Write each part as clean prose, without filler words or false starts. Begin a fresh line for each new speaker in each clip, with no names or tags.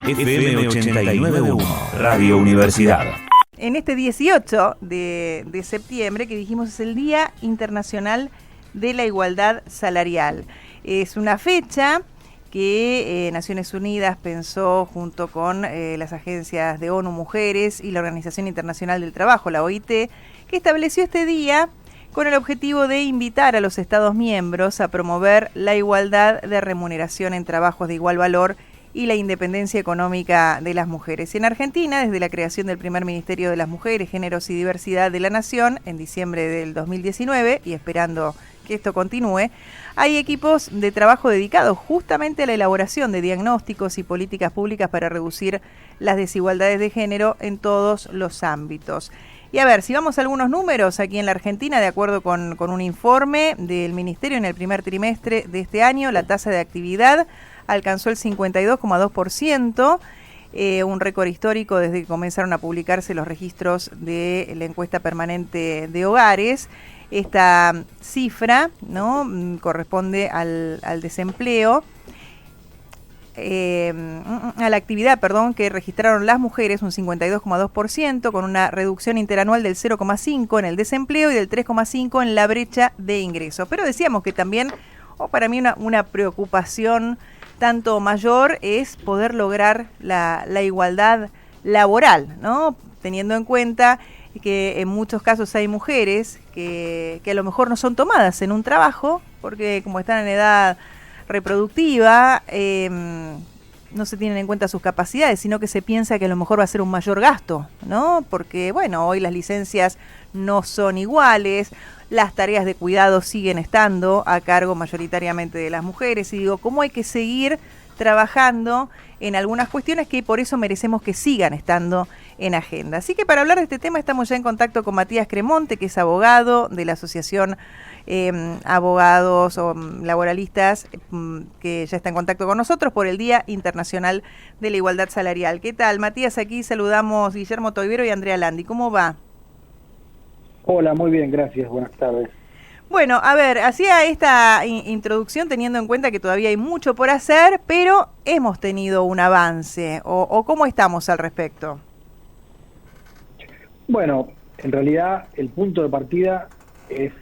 FM 89.1, Radio Universidad.
En este 18 de septiembre, que dijimos es el Día Internacional de la Igualdad Salarial. Es una fecha que Naciones Unidas pensó junto con las agencias de ONU Mujeres y la Organización Internacional del Trabajo, la OIT, que estableció este día con el objetivo de invitar a los Estados miembros a promover la igualdad de remuneración en trabajos de igual valor y la independencia económica de las mujeres. En Argentina, desde la creación del primer Ministerio de las Mujeres, Géneros y Diversidad de la Nación, en diciembre del 2019, y esperando que esto continúe, hay equipos de trabajo dedicados justamente a la elaboración de diagnósticos y políticas públicas para reducir las desigualdades de género en todos los ámbitos. Y a ver, si vamos a algunos números, aquí en la Argentina, de acuerdo con un informe del Ministerio en el primer trimestre de este año, la tasa de actividad alcanzó el 52,2%, un récord histórico desde que comenzaron a publicarse los registros de la encuesta permanente de hogares. Esta cifra, ¿no?, corresponde al desempleo, a la actividad, que registraron las mujeres, un 52,2%, con una reducción interanual del 0,5% en el desempleo y del 3,5% en la brecha de ingresos. Pero decíamos que también, para mí una preocupación tanto mayor es poder lograr la igualdad laboral, ¿no? Teniendo en cuenta que en muchos casos hay mujeres que a lo mejor no son tomadas en un trabajo porque como están en edad reproductiva, no se tienen en cuenta sus capacidades, sino que se piensa que a lo mejor va a ser un mayor gasto, ¿no? Porque, bueno, hoy las licencias no son iguales, las tareas de cuidado siguen estando a cargo mayoritariamente de las mujeres, y digo, ¿cómo hay que seguir trabajando en algunas cuestiones que por eso merecemos que sigan estando en agenda? Así que para hablar de este tema estamos ya en contacto con Matías Cremonte, que es abogado de la Asociación Abogados o Laboralistas, que ya está en contacto con nosotros por el Día Internacional de la Igualdad Salarial. ¿Qué tal, Matías? Aquí saludamos Guillermo Toivero y Andrea Landi. ¿Cómo va?
Hola, muy bien, gracias. Buenas tardes.
Bueno, a ver, hacía esta introducción teniendo en cuenta que todavía hay mucho por hacer, pero hemos tenido un avance, o ¿cómo estamos al respecto?
Bueno, en realidad el punto de partida es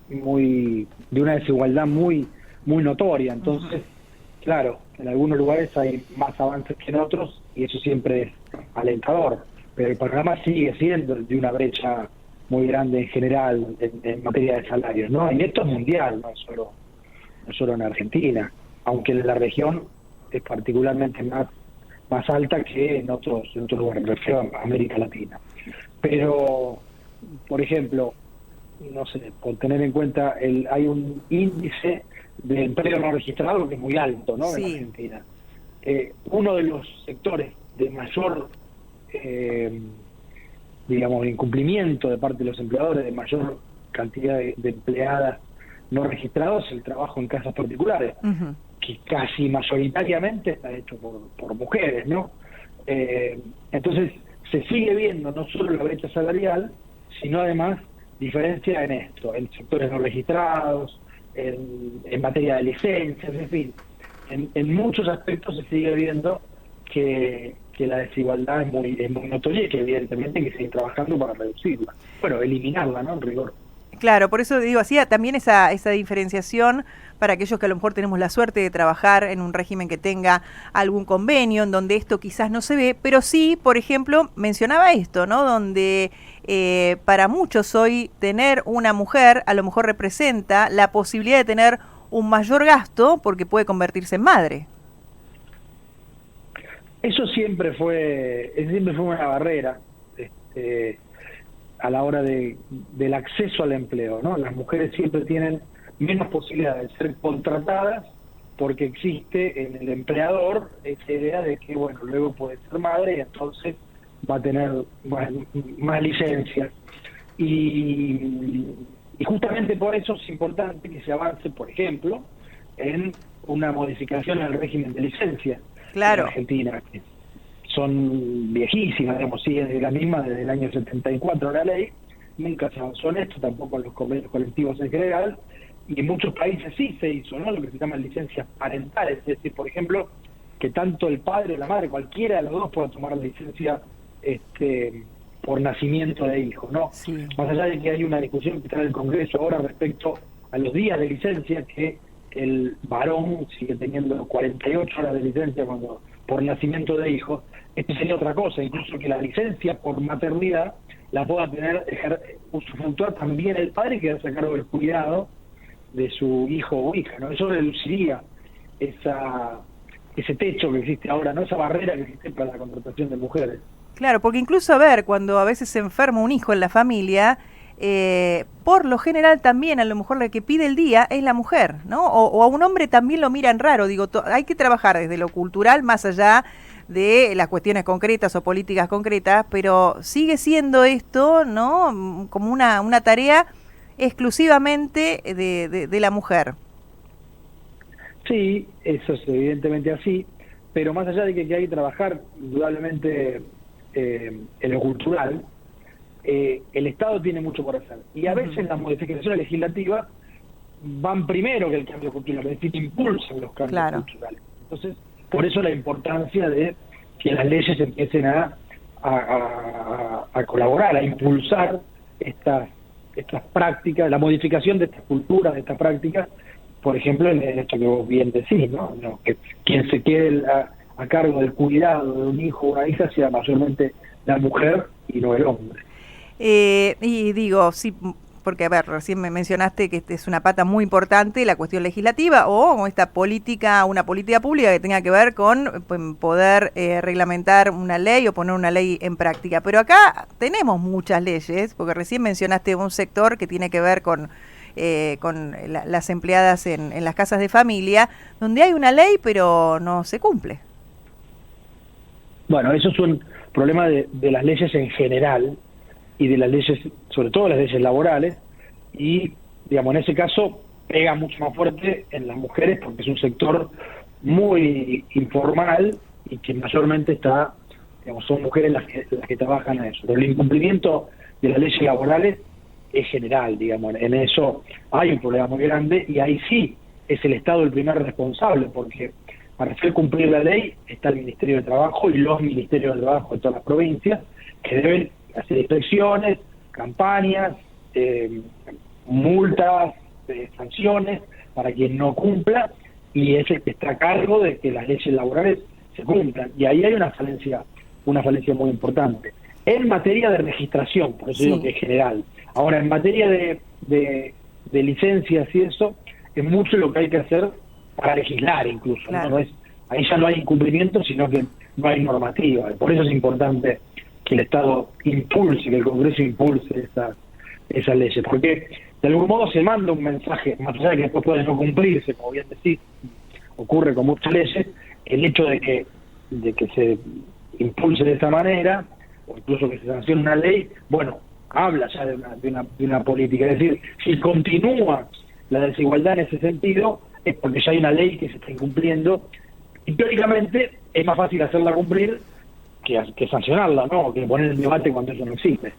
de una desigualdad muy notoria, entonces, claro, en algunos lugares hay más avances que en otros y eso siempre es alentador, pero el panorama sigue siendo de una brecha muy grande en general en materia de salarios, ¿no? Y esto es mundial, no solo en Argentina, aunque en la región es particularmente más alta que en otros lugares, me refiero a América Latina. Pero, por ejemplo, no sé, por tener en cuenta, hay un índice de empleo no registrado que es muy alto, ¿no? Sí. En Argentina. Uno de los sectores de mayor incumplimiento de parte de los empleadores, de mayor cantidad de empleadas no registradas, el trabajo en casas particulares, que casi mayoritariamente está hecho por mujeres, ¿no? Entonces, se sigue viendo no solo la brecha salarial, sino además diferencia en esto, en sectores no registrados, en materia de licencias, en fin, en muchos aspectos se sigue viendo que la desigualdad es muy notoria y que evidentemente hay que seguir trabajando para reducirla. Bueno, eliminarla, ¿no? En rigor.
Claro, por eso digo, hacía también esa diferenciación para aquellos que a lo mejor tenemos la suerte de trabajar en un régimen que tenga algún convenio, en donde esto quizás no se ve, pero sí, por ejemplo, mencionaba esto, ¿no? Donde para muchos hoy tener una mujer a lo mejor representa la posibilidad de tener un mayor gasto porque puede convertirse en madre.
Eso siempre fue una barrera a la hora del acceso al empleo, ¿no? Las mujeres siempre tienen menos posibilidades de ser contratadas porque existe en el empleador esa idea de que, bueno, luego puede ser madre y entonces va a tener más licencias. Y justamente por eso es importante que se avance, por ejemplo, en una modificación al régimen de licencias.
Claro.
En Argentina, que son viejísimas, digamos, siguen la misma desde el año 74 la ley, nunca se avanzó en esto, tampoco en los convenios colectivos en general, y en muchos países sí se hizo, ¿no? Lo que se llaman licencias parentales, es decir, por ejemplo, que tanto el padre o la madre, cualquiera de los dos, pueda tomar licencia por nacimiento de hijos, ¿no?
Sí.
Más allá de que hay una discusión que está en el Congreso ahora respecto a los días de licencia, que el varón sigue teniendo 48 horas de licencia cuando por nacimiento de hijos. Esto sería otra cosa, incluso que la licencia por maternidad la pueda tener, usufructuar también el padre, que hace cargo del cuidado de su hijo o hija, ¿no? Eso reduciría ese techo que existe ahora, ¿no? Esa barrera que existe para la contratación de mujeres.
Claro, porque incluso, a ver, cuando a veces se enferma un hijo en la familia, por lo general también a lo mejor la que pide el día es la mujer, ¿no? O a un hombre también lo miran raro. Digo, hay que trabajar desde lo cultural más allá de las cuestiones concretas o políticas concretas, pero sigue siendo esto, ¿no? Como una tarea exclusivamente de la mujer.
Sí, eso es evidentemente así, pero más allá de que hay que trabajar indudablemente en lo cultural, el Estado tiene mucho por hacer. Y a veces las modificaciones legislativas van primero que el cambio cultural, es decir, impulsan los cambios culturales. Entonces, por eso la importancia de que las leyes empiecen a colaborar, a impulsar estas prácticas, la modificación de estas culturas, de estas prácticas, por ejemplo, en esto que vos bien decís, ¿no? Que quien se quede a cargo del cuidado de un hijo o una hija sea mayormente la mujer y no el hombre.
Y digo, sí, porque a ver, recién me mencionaste que es una pata muy importante la cuestión legislativa o esta política, una política pública que tenga que ver con poder reglamentar una ley o poner una ley en práctica. Pero acá tenemos muchas leyes, porque recién mencionaste un sector que tiene que ver con las empleadas en las casas de familia, donde hay una ley pero no se cumple.
Bueno, eso es un problema de las leyes en general y de las leyes, sobre todo las leyes laborales, y digamos en ese caso pega mucho más fuerte en las mujeres porque es un sector muy informal y que mayormente está, digamos, son mujeres las que trabajan en eso. Pero el incumplimiento de las leyes laborales es general, digamos, en eso hay un problema muy grande y ahí sí es el Estado el primer responsable, porque para hacer cumplir la ley está el Ministerio de Trabajo y los Ministerios de Trabajo de todas las provincias, que deben hacer inspecciones, campañas, multas, sanciones para quien no cumpla, y es el que está a cargo de que las leyes laborales se cumplan. Y ahí hay una falencia muy importante. En materia de registración, por eso digo que es general. Ahora, en materia de licencias y eso, es mucho lo que hay que hacer para legislar incluso. Claro. ¿No? Ahí ya no hay incumplimiento, sino que no hay normativa. Por eso es importante que el Estado impulse, que el Congreso impulse esas leyes, porque de algún modo se manda un mensaje, más allá de que después puede no cumplirse, como bien decís, ocurre con muchas leyes, el hecho de que se impulse de esta manera, o incluso que se sancione una ley, bueno, habla ya de una política. Es decir, si continúa la desigualdad en ese sentido, es porque ya hay una ley que se está incumpliendo, y teóricamente es más fácil hacerla cumplir que sancionarla, ¿no? Que poner el debate cuando eso no existe.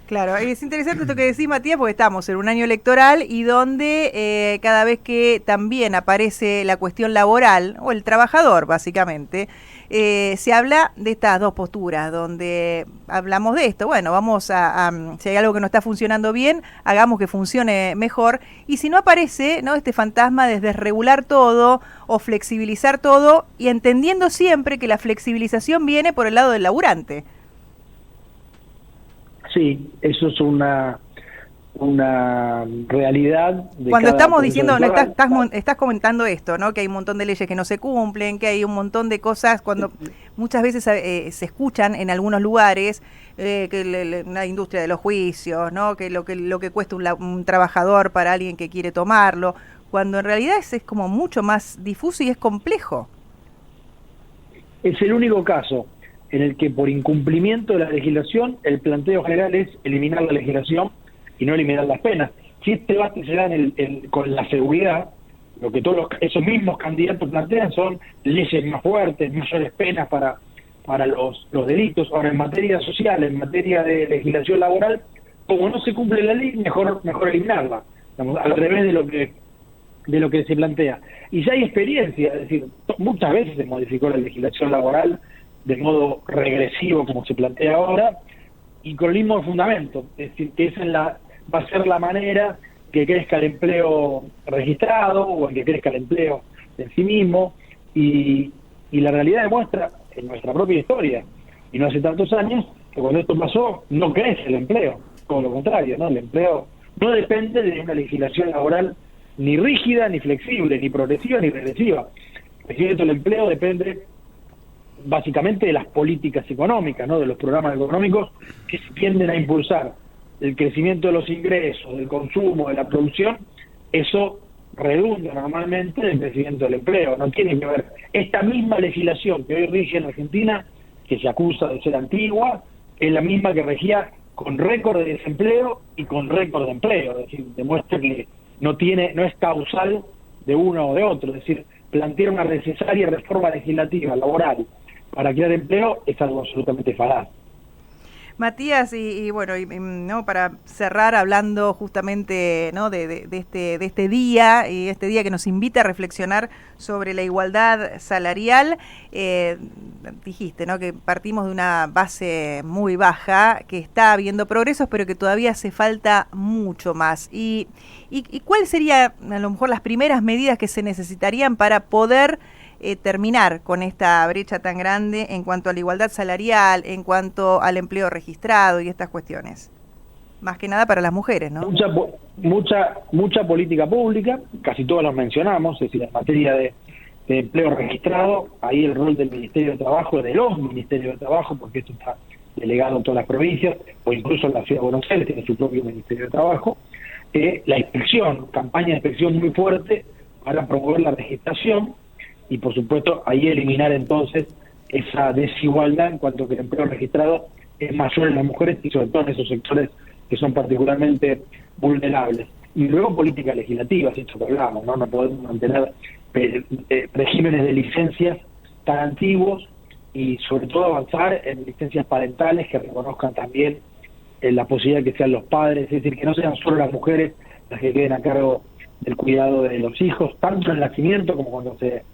Claro, es interesante esto que decís, Matías, porque estamos en un año electoral y donde cada vez que también aparece la cuestión laboral, o el trabajador básicamente, se habla de estas dos posturas, donde hablamos de esto, bueno, vamos si hay algo que no está funcionando bien, hagamos que funcione mejor, y si no aparece, ¿no?, este fantasma de desregular todo o flexibilizar todo, y entendiendo siempre que la flexibilización viene por el lado del laburante.
Sí, eso es una realidad.
Cuando estamos diciendo, estás comentando esto, ¿no? Que hay un montón de leyes que no se cumplen, que hay un montón de cosas, cuando muchas veces se escuchan en algunos lugares que la industria de los juicios, ¿no? Que lo que cuesta un trabajador para alguien que quiere tomarlo, cuando en realidad es como mucho más difuso y es complejo.
Es el único caso en el que por incumplimiento de la legislación el planteo general es eliminar la legislación y no eliminar las penas. Si este debate se da con la seguridad, lo que todos esos mismos candidatos plantean son leyes más fuertes, mayores penas para los delitos. Ahora, en materia social, en materia de legislación laboral, como no se cumple la ley, mejor eliminarla. Al revés de lo que de lo que se plantea. Y ya hay experiencia, es decir, muchas veces se modificó la legislación laboral de modo regresivo, como se plantea ahora, y con el mismo fundamento, es decir, que esa va a ser la manera que crezca el empleo registrado o en que crezca el empleo en sí mismo, y la realidad demuestra en nuestra propia historia, y no hace tantos años, que cuando esto pasó no crece el empleo, todo lo contrario, ¿no? El empleo no depende de una legislación laboral ni rígida, ni flexible, ni progresiva, ni regresiva. El crecimiento del empleo depende básicamente de las políticas económicas, ¿no? De los programas económicos que se tienden a impulsar el crecimiento de los ingresos, del consumo, de la producción. Eso redunda normalmente en el crecimiento del empleo. No tiene que ver esta misma legislación que hoy rige en Argentina, que se acusa de ser antigua, es la misma que regía con récord de desempleo y con récord de empleo. Es decir, demuestra que no es causal de uno o de otro. Es decir, plantear una necesaria reforma legislativa laboral para crear empleo es algo absolutamente falaz.
Matías, y bueno, no, para cerrar hablando justamente, ¿no?, de este día, y este día que nos invita a reflexionar sobre la igualdad salarial, dijiste, ¿no?, que partimos de una base muy baja, que está habiendo progresos, pero que todavía hace falta mucho más. ¿Y cuáles serían a lo mejor las primeras medidas que se necesitarían para poder terminar con esta brecha tan grande en cuanto a la igualdad salarial, en cuanto al empleo registrado y estas cuestiones? Más que nada para las mujeres, ¿no?
Mucha política pública, casi todas las mencionamos, es decir, en materia de empleo registrado, ahí el rol del Ministerio de Trabajo, de los Ministerios de Trabajo, porque esto está delegado en todas las provincias, o incluso en la Ciudad de Buenos Aires tiene su propio Ministerio de Trabajo. La inspección, campaña de inspección muy fuerte para promover la registración, y por supuesto ahí eliminar entonces esa desigualdad en cuanto que el empleo registrado es mayor en las mujeres y sobre todo en esos sectores que son particularmente vulnerables. Y luego política legislativa, si esto que hablamos, ¿no? No podemos mantener regímenes de licencias tan antiguos y sobre todo avanzar en licencias parentales que reconozcan también la posibilidad de que sean los padres, es decir, que no sean solo las mujeres las que queden a cargo del cuidado de los hijos, tanto en el nacimiento como cuando se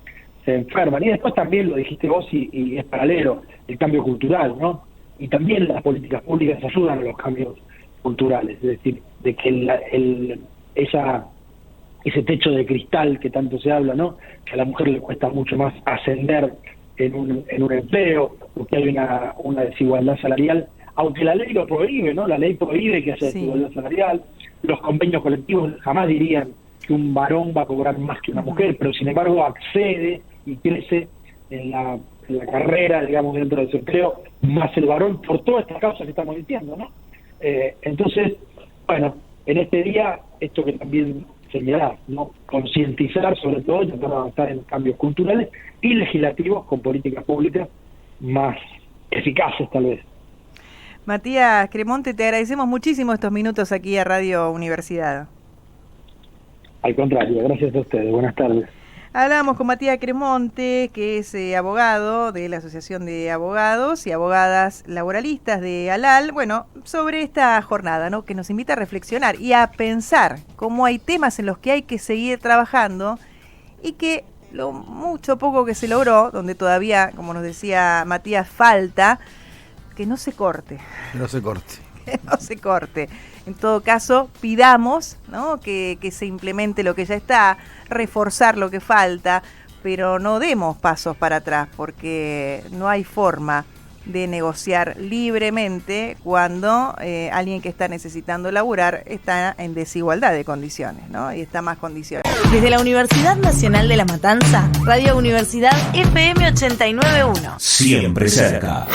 enferman. Y después también, lo dijiste vos, y es paralelo, el cambio cultural, ¿no? Y también las políticas públicas ayudan a los cambios culturales, es decir, de que ese techo de cristal que tanto se habla, ¿no? Que a la mujer le cuesta mucho más ascender en un empleo, porque hay una desigualdad salarial, aunque la ley lo prohíbe, ¿no? La ley prohíbe que haya desigualdad salarial, los convenios colectivos jamás dirían que un varón va a cobrar más que una mujer, pero sin embargo accede y crece en la carrera, digamos, dentro del empleo, más el varón, por todas estas causas que estamos diciendo, ¿no? Entonces, bueno, en este día, esto que también señalás, ¿no? Concientizar sobre todo, tratar de avanzar en cambios culturales y legislativos con políticas públicas más eficaces, tal vez.
Matías Cremonte, te agradecemos muchísimo estos minutos aquí a Radio Universidad.
Al contrario, gracias a ustedes. Buenas tardes.
Hablamos con Matías Cremonte, que es abogado de la Asociación de Abogados y Abogadas Laboralistas de ALAL, bueno, sobre esta jornada, ¿no?, que nos invita a reflexionar y a pensar cómo hay temas en los que hay que seguir trabajando y que lo mucho poco que se logró, donde todavía, como nos decía Matías, falta, que no se corte.
No se corte.
Que no se corte. En todo caso, pidamos, ¿no?, que se implemente lo que ya está, reforzar lo que falta, pero no demos pasos para atrás, porque no hay forma de negociar libremente cuando alguien que está necesitando laburar está en desigualdad de condiciones, ¿no?, y está más condiciones.
Desde la Universidad Nacional de La Matanza, Radio Universidad FM 89.1.
Siempre cerca.